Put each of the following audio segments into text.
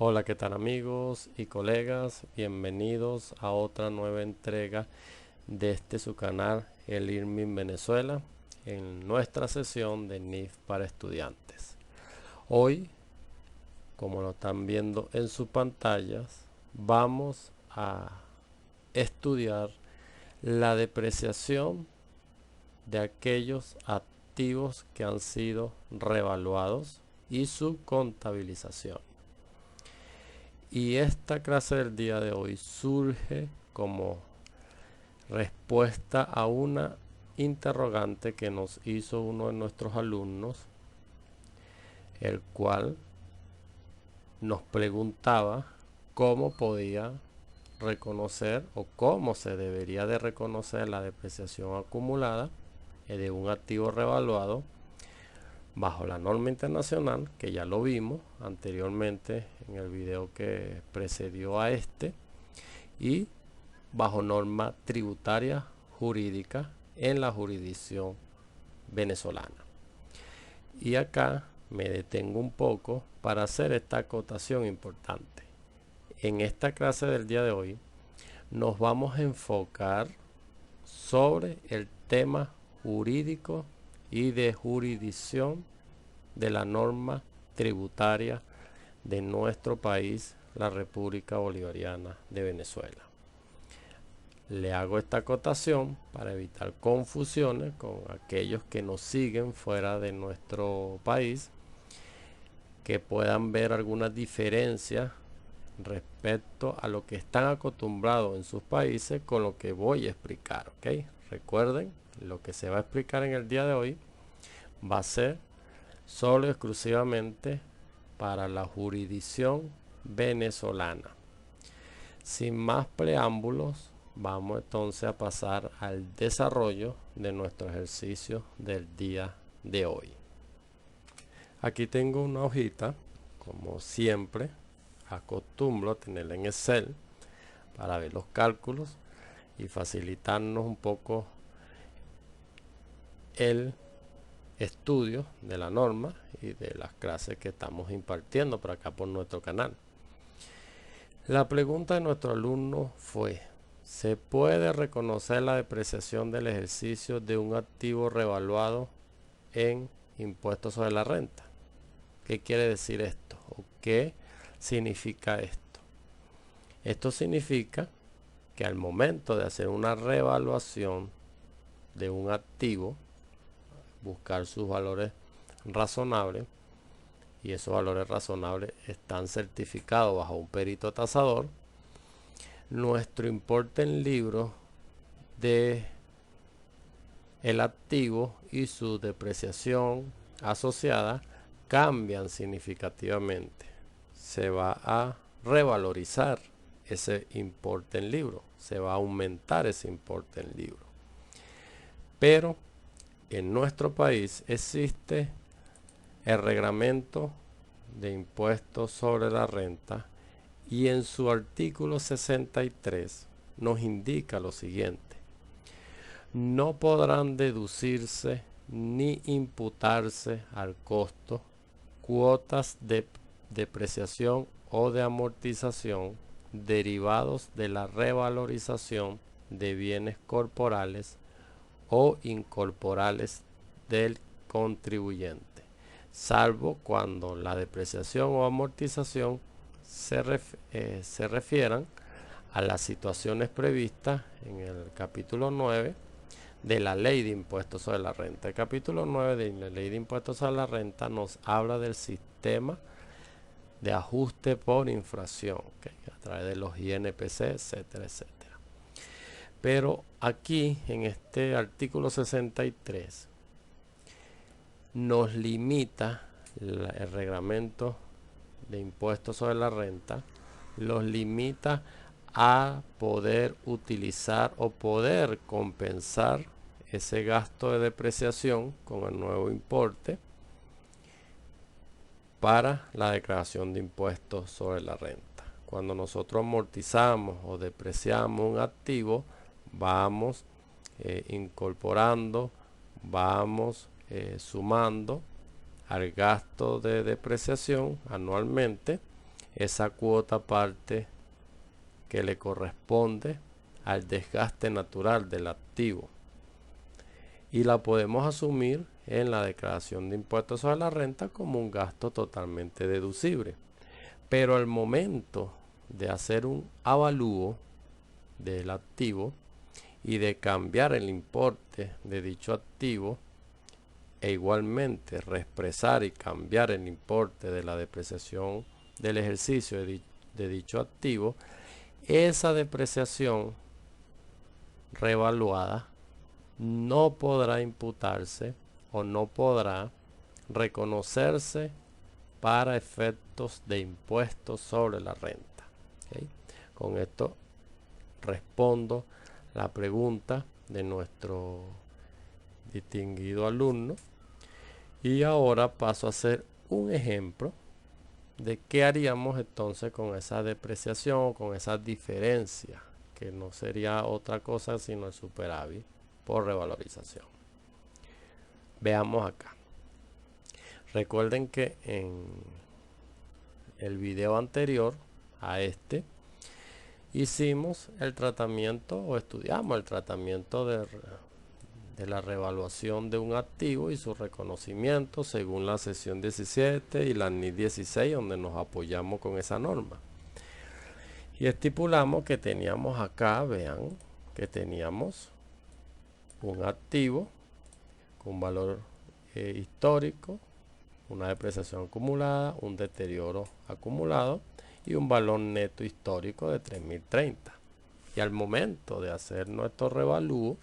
Hola, ¿qué tal amigos y colegas? Bienvenidos a otra nueva entrega de su canal, el IRMIN Venezuela, en nuestra sesión de NIF para estudiantes. Hoy, como lo están viendo en sus pantallas, vamos a estudiar la depreciación de aquellos activos que han sido revaluados y su contabilización. Y esta clase del día de hoy surge como respuesta a una interrogante que nos hizo uno de nuestros alumnos, el cual nos preguntaba cómo podía reconocer o cómo se debería de reconocer la depreciación acumulada de un activo revaluado bajo la norma internacional, que ya lo vimos anteriormente en el video que precedió a este, y bajo norma tributaria jurídica en la jurisdicción venezolana. Y acá me detengo un poco para hacer esta acotación importante. En esta clase del día de hoy nos vamos a enfocar sobre el tema jurídico y de jurisdicción de la norma tributaria de nuestro país, la República Bolivariana de Venezuela. Le hago esta acotación para evitar confusiones con aquellos que nos siguen fuera de nuestro país, que puedan ver algunas diferencias respecto a lo que están acostumbrados en sus países con lo que voy a explicar, ¿ok? Recuerden, lo que se va a explicar en el día de hoy va a ser solo y exclusivamente para la jurisdicción venezolana. Sin más preámbulos, vamos entonces a pasar al desarrollo de nuestro ejercicio del día de hoy. Aquí tengo una hojita, como siempre, acostumbro a tenerla en Excel para ver los cálculos y facilitarnos un poco el estudio de la norma y de las clases que estamos impartiendo por acá por nuestro canal. La pregunta de nuestro alumno fue: ¿se puede reconocer la depreciación del ejercicio de un activo revaluado en impuestos sobre la renta? ¿Qué quiere decir esto? ¿O qué significa esto? Esto significa que al momento de hacer una revaluación de un activo, buscar sus valores razonables, y esos valores razonables están certificados bajo un perito tasador, nuestro importe en libros de el activo y su depreciación asociada cambian significativamente. Se va a revalorizar ese importe en libro, se va a aumentar ese importe en libro. Pero en nuestro país existe el reglamento de impuestos sobre la renta, y en su artículo 63 nos indica lo siguiente: no podrán deducirse ni imputarse al costo cuotas de depreciación o de amortización derivados de la revalorización de bienes corporales o incorporales del contribuyente, salvo cuando la depreciación o amortización se refieran a las situaciones previstas en el capítulo 9 de la Ley de Impuestos sobre la Renta. El capítulo 9 de la Ley de Impuestos sobre la Renta nos habla del sistema de ajuste por inflación, ¿okay?, a través de los INPC, etcétera, etcétera. Pero aquí, en este artículo 63, nos limita el reglamento de impuestos sobre la renta, los limita a poder utilizar o poder compensar ese gasto de depreciación con el nuevo importe para la declaración de impuestos sobre la renta. Cuando nosotros amortizamos o depreciamos un activo, vamos incorporando, vamos sumando al gasto de depreciación anualmente, esa cuota parte que le corresponde al desgaste natural del activo, y la podemos asumir en la declaración de impuestos sobre la renta como un gasto totalmente deducible. Pero al momento de hacer un avalúo del activo y de cambiar el importe de dicho activo, e igualmente reexpresar y cambiar el importe de la depreciación del ejercicio de dicho activo, esa depreciación revaluada no podrá imputarse o no podrá reconocerse para efectos de impuestos sobre la renta. ¿Okay? Con esto respondo la pregunta de nuestro distinguido alumno, y ahora paso a hacer un ejemplo de qué haríamos entonces con esa depreciación, con esa diferencia, que no sería otra cosa sino el superávit por revalorización. Veamos acá. Recuerden que en el video anterior a este hicimos el tratamiento o estudiamos el tratamiento de la revaluación de un activo y su reconocimiento según la sección 17 y la NIF 16, donde nos apoyamos con esa norma. Y estipulamos que teníamos acá, vean, que teníamos un activo con valor histórico, una depreciación acumulada, un deterioro acumulado y un valor neto histórico de 3030. Y al momento de hacer nuestro revalúo,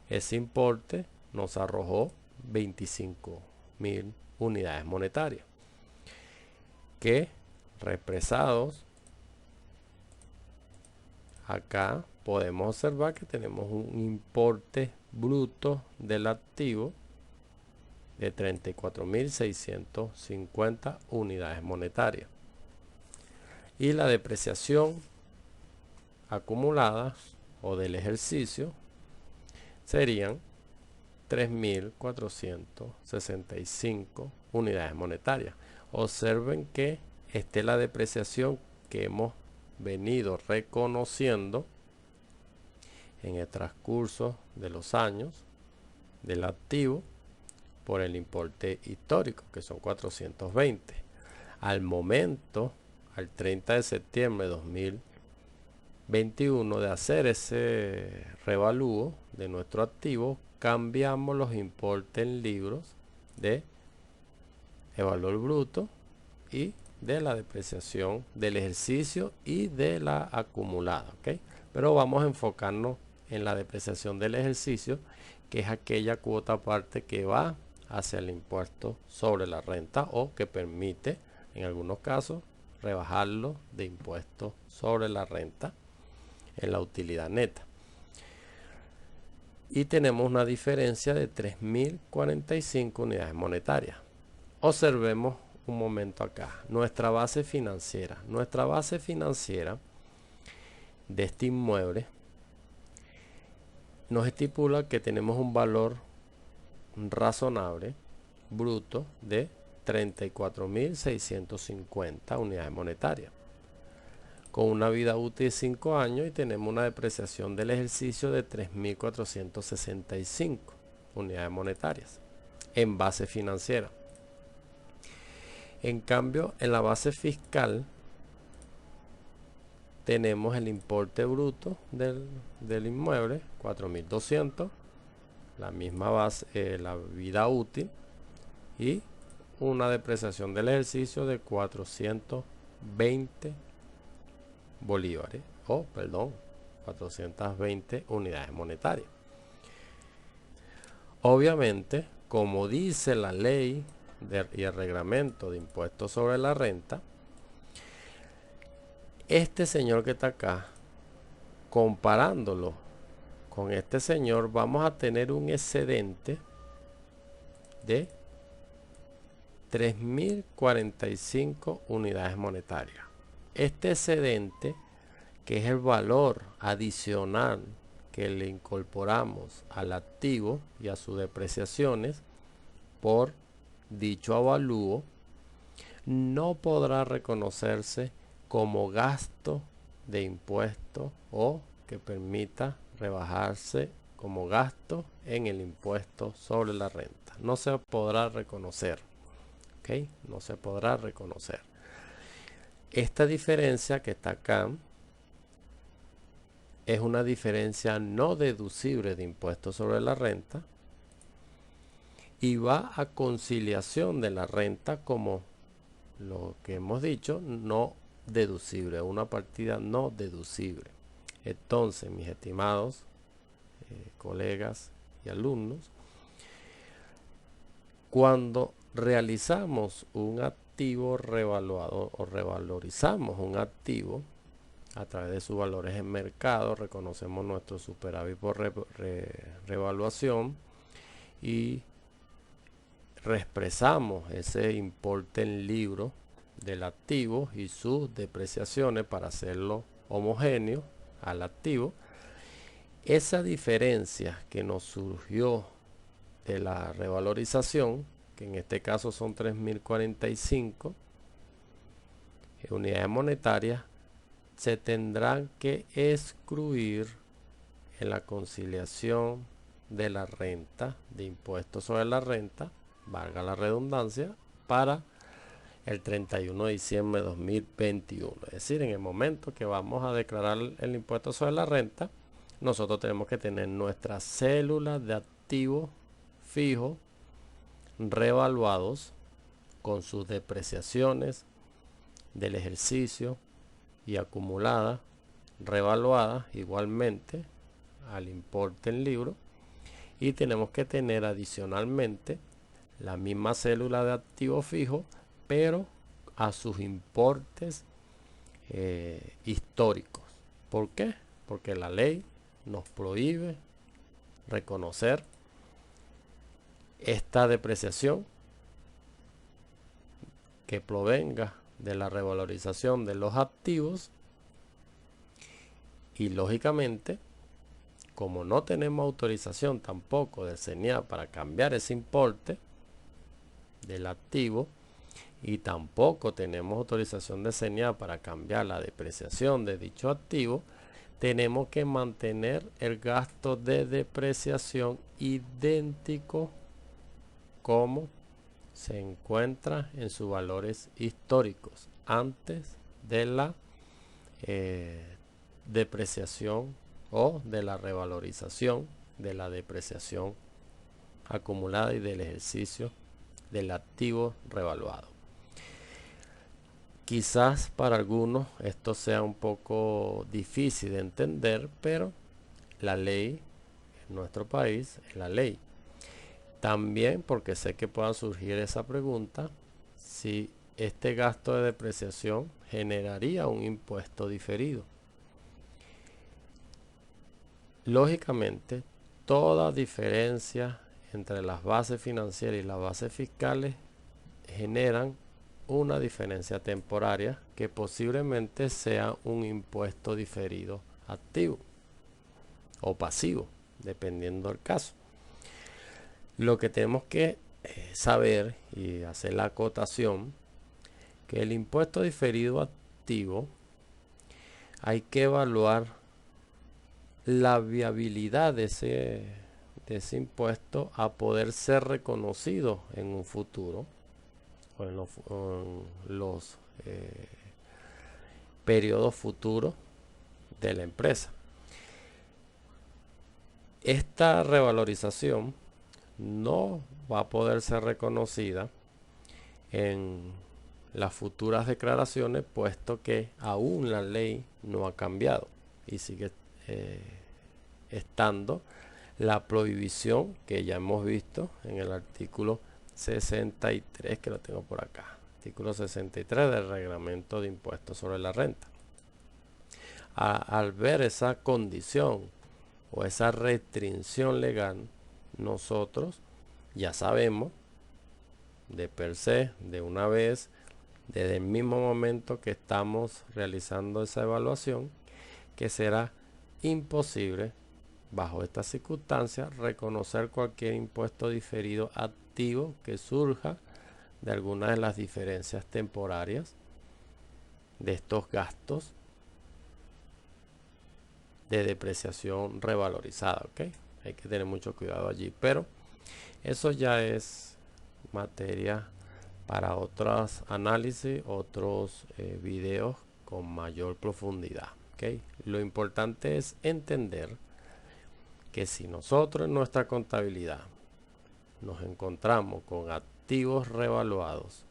ese importe nos arrojó 25.000 unidades monetarias, que represados acá podemos observar que tenemos un importe bruto del activo de 34.650 unidades monetarias, y la depreciación acumulada o del ejercicio serían 3.465 unidades monetarias. Observen que esta es la depreciación que hemos venido reconociendo en el transcurso de los años del activo por el importe histórico, que son 420. Al momento, al 30 de septiembre de 2021, de hacer ese revalúo de nuestro activo, cambiamos los importes en libros de el valor bruto y de la depreciación del ejercicio y de la acumulada, ¿ok? Pero vamos a enfocarnos en la depreciación del ejercicio, que es aquella cuota aparte que va hacia el impuesto sobre la renta, o que permite en algunos casos rebajarlo de impuestos sobre la renta en la utilidad neta. Y tenemos una diferencia de 3.045 unidades monetarias. Observemos un momento acá nuestra base financiera. Nuestra base financiera de este inmueble nos estipula que tenemos un valor razonable bruto de 34.650 unidades monetarias, con una vida útil de 5 años, y tenemos una depreciación del ejercicio de 3.465 unidades monetarias en base financiera. En cambio, en la base fiscal tenemos el importe bruto del inmueble, 4.200, la misma base, la vida útil, y una depreciación del ejercicio de 420 bolívares, 420 unidades monetarias. Obviamente, como dice la ley y el reglamento de impuestos sobre la renta, este señor que está acá, comparándolo con este señor, vamos a tener un excedente de 3.045 unidades monetarias. Este excedente, que es el valor adicional que le incorporamos al activo y a sus depreciaciones por dicho avalúo, no podrá reconocerse como gasto de impuesto o que permita rebajarse como gasto en el impuesto sobre la renta. No se podrá reconocer. ¿Ok? No se podrá reconocer. Esta diferencia que está acá es una diferencia no deducible de impuestos sobre la renta y va a conciliación de la renta como lo que hemos dicho, no deducible, una partida no deducible. Entonces, mis estimados colegas y alumnos, cuando realizamos un activo revaluado o revalorizamos un activo a través de sus valores en mercado, reconocemos nuestro superávit por revaluación y reexpresamos ese importe en libro del activo y sus depreciaciones para hacerlo homogéneo al activo. Esa diferencia que nos surgió de la revalorización, que en este caso son 3.045 unidades monetarias, se tendrán que excluir en la conciliación de la renta, de impuestos sobre la renta, valga la redundancia, para el 31 de diciembre de 2021. Es decir, en el momento que vamos a declarar el impuesto sobre la renta, nosotros tenemos que tener nuestra célula de activos fijos revaluados con sus depreciaciones del ejercicio y acumuladas, revaluadas igualmente al importe en libro, y tenemos que tener adicionalmente la misma célula de activo fijo, pero a sus importes históricos. ¿Por qué? Porque la ley nos prohíbe reconocer esta depreciación que provenga de la revalorización de los activos, y lógicamente, como no tenemos autorización tampoco del CENIAF para cambiar ese importe del activo, y tampoco tenemos autorización de CENIAF para cambiar la depreciación de dicho activo, tenemos que mantener el gasto de depreciación idéntico como se encuentra en sus valores históricos antes de la depreciación o de la revalorización de la depreciación acumulada y del ejercicio del activo revaluado. Quizás para algunos esto sea un poco difícil de entender, pero la ley en nuestro país es la ley. También porque sé que pueda surgir esa pregunta, si este gasto de depreciación generaría un impuesto diferido. Lógicamente, toda diferencia entre las bases financieras y las bases fiscales generan una diferencia temporaria que posiblemente sea un impuesto diferido activo o pasivo, dependiendo del caso. Lo que tenemos que saber y hacer la acotación, que el impuesto diferido activo hay que evaluar la viabilidad de ese impuesto a poder ser reconocido en un futuro o en los periodos futuros de la empresa. Esta revalorización no va a poder ser reconocida en las futuras declaraciones, puesto que aún la ley no ha cambiado y sigue estando la prohibición que ya hemos visto en el artículo 63, que lo tengo por acá, artículo 63 del reglamento de impuestos sobre la renta. Al ver esa condición o esa restricción legal, nosotros ya sabemos de per se, de una vez, desde el mismo momento que estamos realizando esa evaluación, que será imposible bajo estas circunstancias reconocer cualquier impuesto diferido activo que surja de algunas de las diferencias temporarias de estos gastos de depreciación revalorizada, ¿ok? Hay que tener mucho cuidado allí, pero eso ya es materia para otros análisis, otros videos con mayor profundidad, ¿ok? Lo importante es entender que si nosotros en nuestra contabilidad nos encontramos con activos revaluados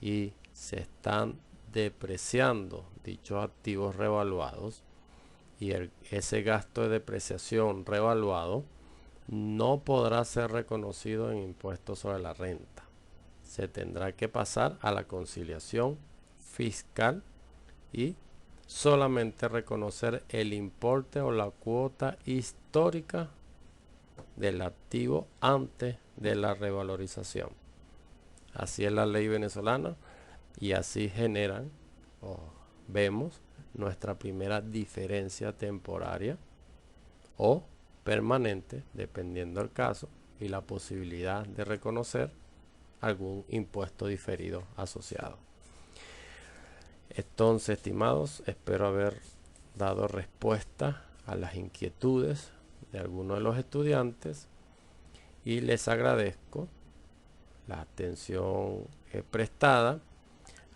y se están depreciando dichos activos revaluados y ese gasto de depreciación revaluado no podrá ser reconocido en impuestos sobre la renta. Se tendrá que pasar a la conciliación fiscal y solamente reconocer el importe o la cuota histórica del activo antes de la revalorización. Así es la ley venezolana y así generan o vemos nuestra primera diferencia temporaria o permanente, dependiendo del caso, y la posibilidad de reconocer algún impuesto diferido asociado. Entonces, estimados, espero haber dado respuesta a las inquietudes de algunos de los estudiantes y les agradezco la atención prestada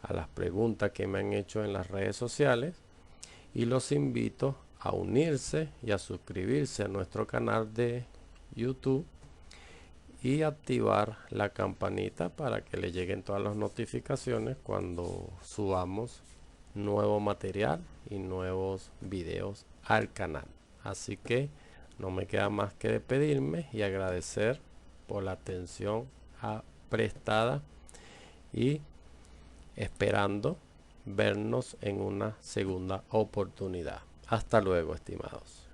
a las preguntas que me han hecho en las redes sociales y los invito a unirse y a suscribirse a nuestro canal de YouTube y activar la campanita para que le lleguen todas las notificaciones cuando subamos nuevo material y nuevos videos al canal. Así que no me queda más que despedirme y agradecer por la atención prestada y esperando vernos en una segunda oportunidad. Hasta luego, estimados.